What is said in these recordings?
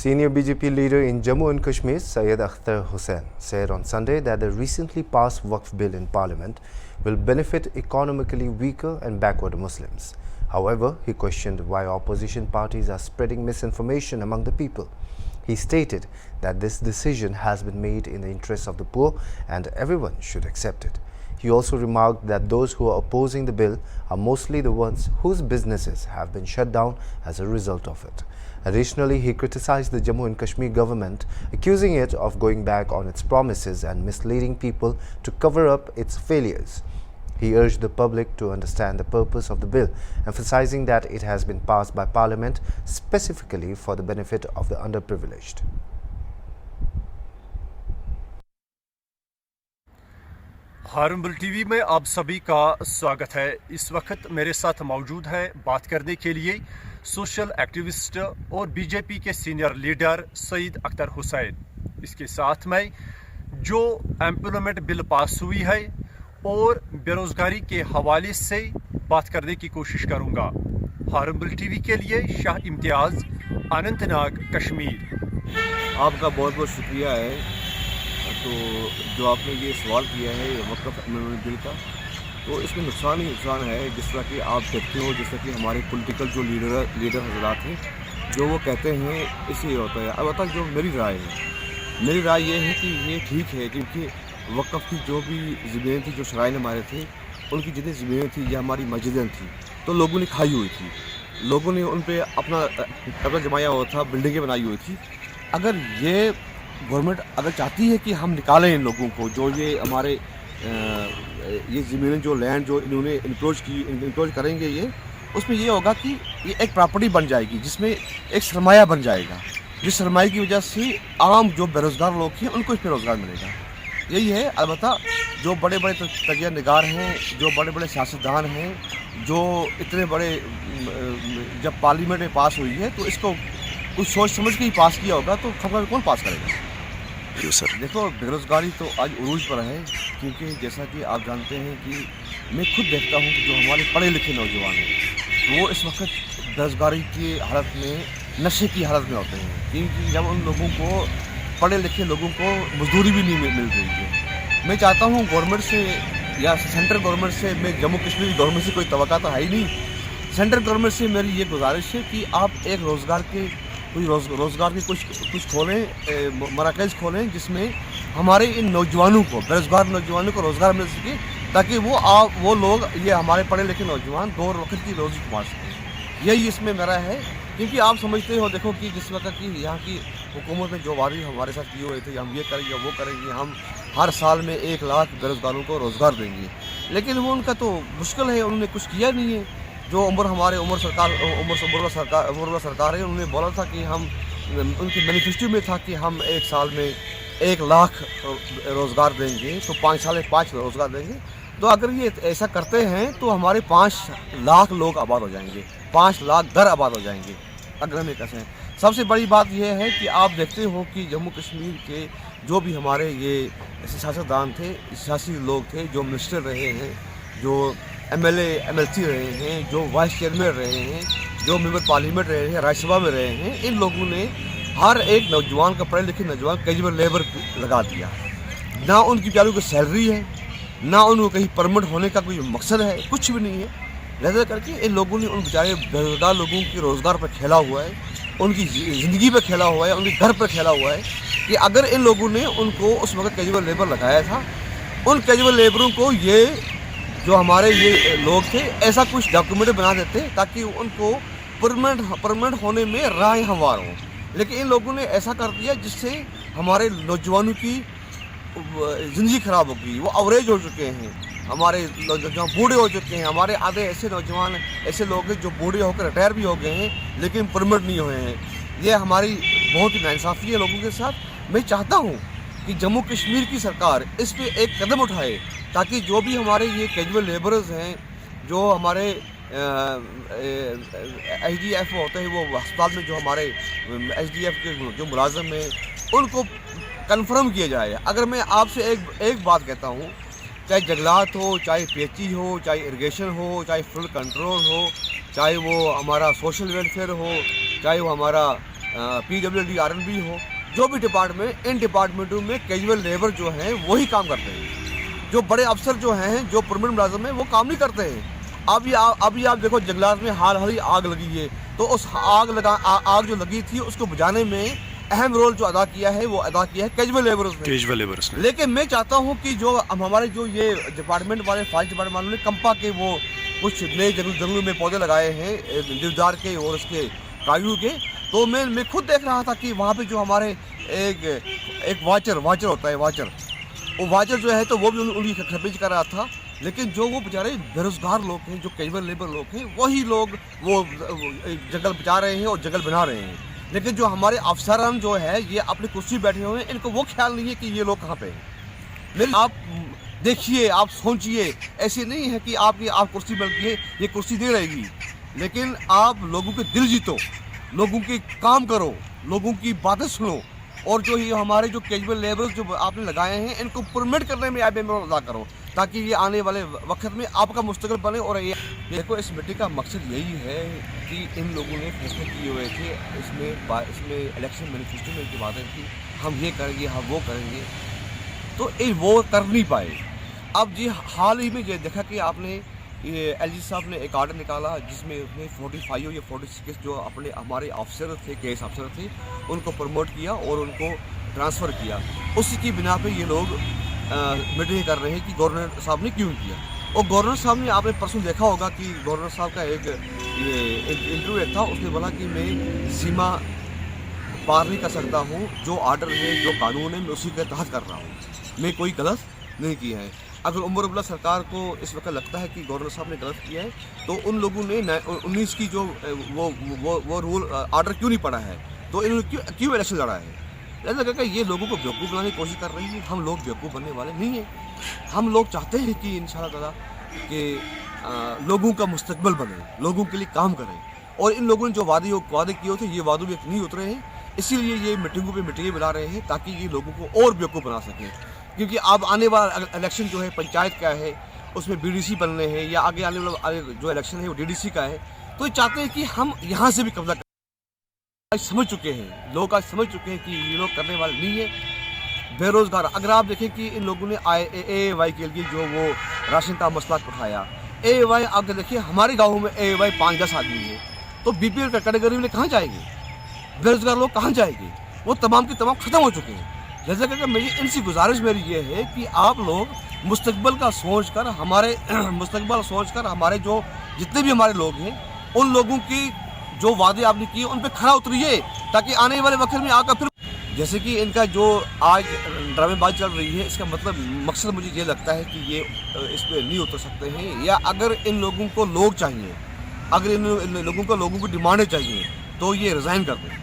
Senior BJP leader in Jammu and Kashmir, Syed Akhtar Hussain, said on Sunday that the recently passed Waqf bill in Parliament will benefit economically weaker and backward Muslims. However, he questioned why opposition parties are spreading misinformation among the people. He stated that this decision has been made in the interest of the poor and everyone should accept it. He also remarked that those who are opposing the bill are mostly the ones whose businesses have been shut down as a result of it. Additionally, he criticized the Jammu and Kashmir government, accusing it of going back on its promises and misleading people to cover up its failures. He urged the public to understand the purpose of the bill, emphasizing that it has been passed by Parliament specifically for the benefit of the underprivileged. हार्मबल TV में आप सभी का स्वागत है। इस वक्त मेरे साथ मौजूद है बात करने के लिए सोशल एक्टिविस्ट और बीजेपी के सीनियर लीडर सईद अख्तर हुसैन। इसके साथ में जो एम्प्लॉयमेंट बिल पास हुई है और बेरोजगारी के हवाले से बात करने की कोशिश करूंगा। हार्मबल टीवी के लिए शाह इम्तियाज, अनंतनाग, कश्मीर। आपका बहुत बहुत शुक्रिया है। तो जो आपने ये सवाल किया है वक़्फ़ अमेंडमेंट बिल का, तो इसमें नुकसान ही नुकसान है। जिस तरह कि आप देखते हो, जिस तरह कि हमारे पॉलिटिकल जो लीडर हजरात हैं, जो वो कहते हैं इससे ये होता है। अब तक जो मेरी राय ये है कि ये ठीक है, क्योंकि वक़्फ़ की जो भी ज़मीनें थी, जो शराइन हमारे थे, उनकी जितनी ज़मीनें थी या हमारी मस्जिदें थी, तो लोगों ने खाई हुई थी, लोगों ने उन पर अपना जमाया हुआ था, बिल्डिंगें बनाई हुई थी। अगर ये गवर्नमेंट अगर चाहती है कि हम निकालें इन लोगों को, जो ये हमारे ये ज़मीनें, जो लैंड जो इन्होंने इंक्लोज करेंगे, ये उसमें ये होगा कि ये एक प्रॉपर्टी बन जाएगी, जिसमें एक सरमाया बन जाएगा, जिस सरमाए की वजह से आम जो बेरोज़गार लोग हैं उनको इस पर रोज़गार मिलेगा। यही है। अलबत्ता जो बड़े बड़े तजिया निगार हैं, जो बड़े बड़े सियासतदान हैं, जो इतने बड़े, जब पार्लियामेंट में पास हुई है तो इसको कुछ सोच समझ के ही पास किया होगा, तो खबर कौन पास करेगा? देखो, बेरोज़गारी तो आज उरूज पर है, क्योंकि जैसा कि आप जानते हैं कि मैं खुद देखता हूँ कि जो हमारे पढ़े लिखे नौजवान हैं वो इस वक्त बेरोज़गारी की हालत में, नशे की हालत में होते हैं, क्योंकि जब उन लोगों को, पढ़े लिखे लोगों को मजदूरी भी नहीं मिल रही है। मैं चाहता हूँ गवर्नमेंट से या सेंट्रल गवर्नमेंट से, मैं जम्मू कश्मीर गवर्नमेंट से कोई तवक्का तो है ही नहीं, सेंट्रल गवर्नमेंट से मेरी ये गुजारिश है कि आप एक रोज़गार के कुछ खोलें, मराकज़ खोलें, जिसमें हमारे इन नौजवानों को, बेरोज़गार नौजवानों को रोज़गार मिल सके, ताकि वो लोग, ये हमारे पढ़े लिखे नौजवान दो वक्त की रोज़ी कमा सकें। यही इसमें मेरा है, क्योंकि आप समझते हो, देखो कि जिस वक्त की यहाँ की हुकूमत ने जो वादी हमारे साथ किए हुए थे, हम ये करेंगे वो करेंगे, हम हर साल में 1 लाख बेरोज़गारों को रोज़गार देंगे, लेकिन वो उनका तो मुश्किल है, उन्होंने कुछ किया नहीं है। जो उमर सरकार है, उन्होंने बोला था कि हम, उनके मैनिफेस्टो में था कि हम 1 साल में 1 लाख रोज़गार देंगे, तो 5 साल में 5 रोज़गार देंगे। तो अगर ये ऐसा करते हैं तो हमारे 5 लाख लोग आबाद हो जाएंगे, 5 लाख घर आबाद हो जाएंगे अगर हम ये करें। सबसे बड़ी बात यह है कि आप देखते हो कि जम्मू कश्मीर के जो भी हमारे ये सियासतदान थे, सियासी लोग थे, जो मिनिस्टर रहे हैं, जो MLA MLC रहे हैं, जो वाइस चेयरमैन रहे हैं, जो मेंबर पार्लियामेंट रहे हैं, राज्यसभा में रहे हैं, इन लोगों ने हर एक नौजवान का, पढ़े लिखे नौजवान कैजुअल लेबर लगा दिया। ना उनकी बेचारों की सैलरी है, ना उनको कहीं परमिट होने का कोई मकसद है, कुछ भी नहीं है। लिहाजा करके इन लोगों ने उन बेचारे बेरोजगार लोगों के रोज़गार पर खेला हुआ है, उनकी ज़िंदगी पर खेला हुआ है, उनके घर पर खेला हुआ है। कि अगर इन लोगों ने उनको उस वक्त कैजुअल लेबर लगाया था, उन कैजुअल लेबरों को ये जो हमारे ये लोग थे ऐसा कुछ डॉक्यूमेंट बना देते ताकि उनको परमानेंट होने में राह हमवार हो, लेकिन इन लोगों ने ऐसा कर दिया जिससे हमारे नौजवानों की ज़िंदगी ख़राब हो गई। वो अवरेज हो चुके हैं, हमारे नौजवान बूढ़े हो चुके हैं, हमारे आधे ऐसे नौजवान, ऐसे लोग हैं जो बूढ़े होकर रिटायर भी हो गए हैं लेकिन परमानेंट नहीं हुए हैं। ये हमारी बहुत ही नाइंसाफ़ी है लोगों के साथ। मैं चाहता हूँ कि जम्मू कश्मीर की सरकार इस पर एक कदम उठाए, ताकि जो भी हमारे ये कैजुअल लेबरर्स हैं, जो हमारे SDF होते हैं, वो अस्पताल में जो हमारे SDF के जो मुलाजम हैं, उनको कन्फर्म किया जाए। अगर मैं आपसे एक बात कहता हूँ, चाहे जंगलात हो, चाहे PHE हो, चाहे इरिगेशन हो, चाहे फ्लड कंट्रोल हो, चाहे वो हमारा सोशल वेलफेयर हो, चाहे वो हमारा PWD RNB हो, जो भी डिपार्टमेंट, इन डिपार्टमेंटों में कैजुअल लेबर जो हैं वही काम करते हैं। जो बड़े अफसर जो हैं, जो परमानेंट मुलाजिम हैं, वो काम नहीं करते हैं। अभी आप देखो जंगलात में हाल ही आग लगी है, तो उस आग जो लगी थी उसको बुझाने में अहम रोल जो अदा किया है वो अदा किया है कैजुअल लेबर्स ने। लेकिन मैं चाहता हूँ कि जो हमारे जो ये डिपार्टमेंट वाले, फॉरेस्ट डिपार्टमेंट वालों ने कंपा के वो कुछ नए जंगलों में पौधे लगाए हैं, देवदार के और उसके काजू के, तो मैं खुद देख रहा था कि वहाँ पे जो हमारे एक वाचर होता है, वो वाचर जो है तो वो भी उनकी खपीज कर रहा था। लेकिन जो वो बेचारे बेरोजगार लोग हैं, जो कैजुअल लेबर लोग हैं, वही लोग वो जंगल बचा रहे हैं और जंगल बना रहे हैं। लेकिन जो हमारे अफसरान जो है ये अपनी कुर्सी बैठे हुए हैं, इनको वो ख्याल नहीं है कि ये लोग कहाँ पे हैं। आप देखिए, आप सोचिए, ऐसे नहीं है कि आप कुर्सी मिल गई है, ये कुर्सी दे रहेगी, लेकिन आप लोगों के दिल जीतो, लोगों के काम करो, लोगों की बातें सुनो, और जो ये हमारे जो कैजुअल लेबर्स जो आपने लगाए हैं इनको परमिट करने में आप अदा करो, ताकि ये आने वाले वक्त में आपका मुस्तकबिल बने। और ये देखो, इस मीटिंग का मकसद यही है कि इन लोगों ने फैसले किए हुए थे, इसमें इलेक्शन मैनिफेस्टो में की बातें थी, हम ये करेंगे, हम वो करेंगे, तो ये वो कर नहीं पाए। अब जी हाल ही में ये देखा कि आपने ये LG साहब ने एक आर्डर निकाला जिसमें उसने 45 या 46 जो हमारे अफसर थे, केस अफसर थे, उनको प्रमोट किया और उनको ट्रांसफ़र किया। उसी की बिना पे ये लोग मीटिंग कर रहे हैं कि गवर्नर साहब ने क्यों किया। और गवर्नर साहब ने, आपने परसों देखा होगा कि गवर्नर साहब का एक इंटरव्यू था, उसने बोला कि मैं सीमा पार नहीं कर सकता हूँ, जो आर्डर है, जो कानून है, मैं उसी के तहत कर रहा हूँ, मैं कोई गलत नहीं किया है। अगर उमर अब्दुल्ला सरकार को इस वक्त लगता है कि गवर्नर साहब ने गलत किया है, तो उन लोगों ने 19 की जो वो रूल आर्डर क्यों नहीं पड़ा है, तो इन्होंने क्यों इलेक्शन लड़ा है। ऐसा लगा कि ये लोगों को बेवकूफ़ बनाने की कोशिश कर रही है। हम लोग बेवकूफ़ बनने वाले नहीं हैं। हम लोग चाहते हैं कि इंशाअल्लाह ताला कि लोगों का मुस्तकबिल बने, लोगों के लिए काम करें, और इन लोगों ने जो वादे किए थे, ये वादों में नहीं उतरे हैं, इसीलिए ये मीटिंगों पे मीटिंगें बुला रहे हैं ताकि ये लोगों को और बेवकूफ़ बना सकें। क्योंकि अब आने वाला इलेक्शन जो है पंचायत का है, उसमें BDC बनने हैं, या आगे आने वाला जो इलेक्शन है वो DDC का है, तो ये चाहते हैं कि हम यहाँ से भी कब्जा करें। आज समझ चुके हैं लोग, आज समझ चुके हैं कि ये लोग करने वाले नहीं है। बेरोजगार, अगर आप देखें कि इन लोगों ने AAY के लिए जो वो राशन का मसला उठाया, AAY आप देखिए हमारे गाँव में AAY 5-10 आदमी है, तो BPL कैटेगरी में कहाँ जाएंगे, बेरोजगार लोग कहाँ जाएंगे, वो तमाम के तमाम ख़त्म हो चुके हैं। जैसे कि मेरी इनसी गुजारिश मेरी ये है कि आप लोग मुस्तकबिल का सोच कर, हमारे जो जितने भी हमारे लोग हैं, उन लोगों की जो वादे आपने किए उन पे खरा उतरिए, ताकि आने वाले वक्त में आकर फिर जैसे कि इनका जो आज ड्रामेबाजी चल रही है, इसका मकसद मुझे ये लगता है कि ये इस पर नहीं उतर सकते हैं। या अगर इन लोगों को लोग चाहिए, अगर इन लोगों को डिमांडें चाहिए, तो ये रिज़ाइन कर दें।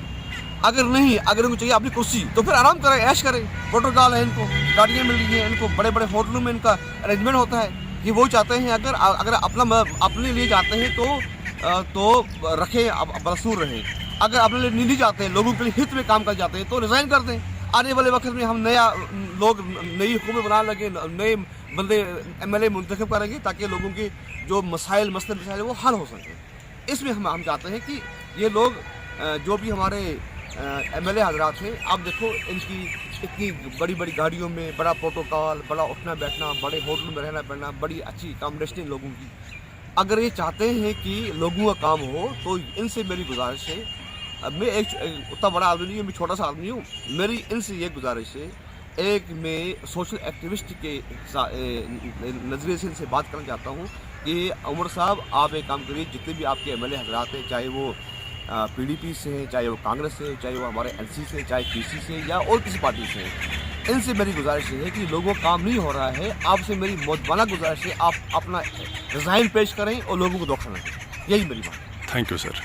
अगर नहीं, अगर इनको चाहिए अपनी कुर्सी, तो फिर आराम करें, ऐश करें, प्रोटोकॉल है, इनको गाड़ियाँ मिल रही हैं, इनको बड़े बड़े होटलों में इनका अरेंजमेंट होता है कि वो चाहते हैं अगर अपने लिए जाते हैं तो रखें, बरसूर रहें। अगर अपने लिए नहीं जाते हैं, लोगों के लिए हित में काम कर जाते हैं, तो रिज़ाइन कर दें। आने वाले वक्त में हम नई हुकूमत बनाने लगे, नए बंदे MLA मुंतखब करेंगे, ताकि लोगों के जो मसाइल वो हल हो सकें। इसमें हम चाहते हैं कि ये लोग जो भी हमारे MLA हजरात हैं, आप देखो इनकी इतनी बड़ी बड़ी गाड़ियों में, बड़ा प्रोटोकॉल, बड़ा उठना बैठना, बड़े होटलों में रहना बैठना, बड़ी अच्छी अकोमोडेशन लोगों की। अगर ये चाहते हैं कि लोगों का काम हो, तो इनसे मेरी गुजारिश है, अब मैं एक उतना बड़ा आदमी नहीं हूँ, मैं छोटा सा आदमी हूँ, मेरी इनसे ये गुजारिश है, एक मैं सोशल एक्टिविस्ट के नज़रिए से इनसे बात करना चाहता हूँ कि उमर साहब, आप एक काम करिए, जितने भी आपके MLA हजरात हैं, चाहे वो PDP से हैं, चाहे वो कांग्रेस से, चाहे वो हमारे NC से, चाहे PC से, या और किसी पार्टी से, इनसे मेरी गुजारिश है कि लोगों का काम नहीं हो रहा है। आपसे मेरी मौजबाना गुजारिश है, आप अपना रिज़ाइन पेश करें और लोगों को धोखा न दें। यही मेरी बात है। Thank you sir.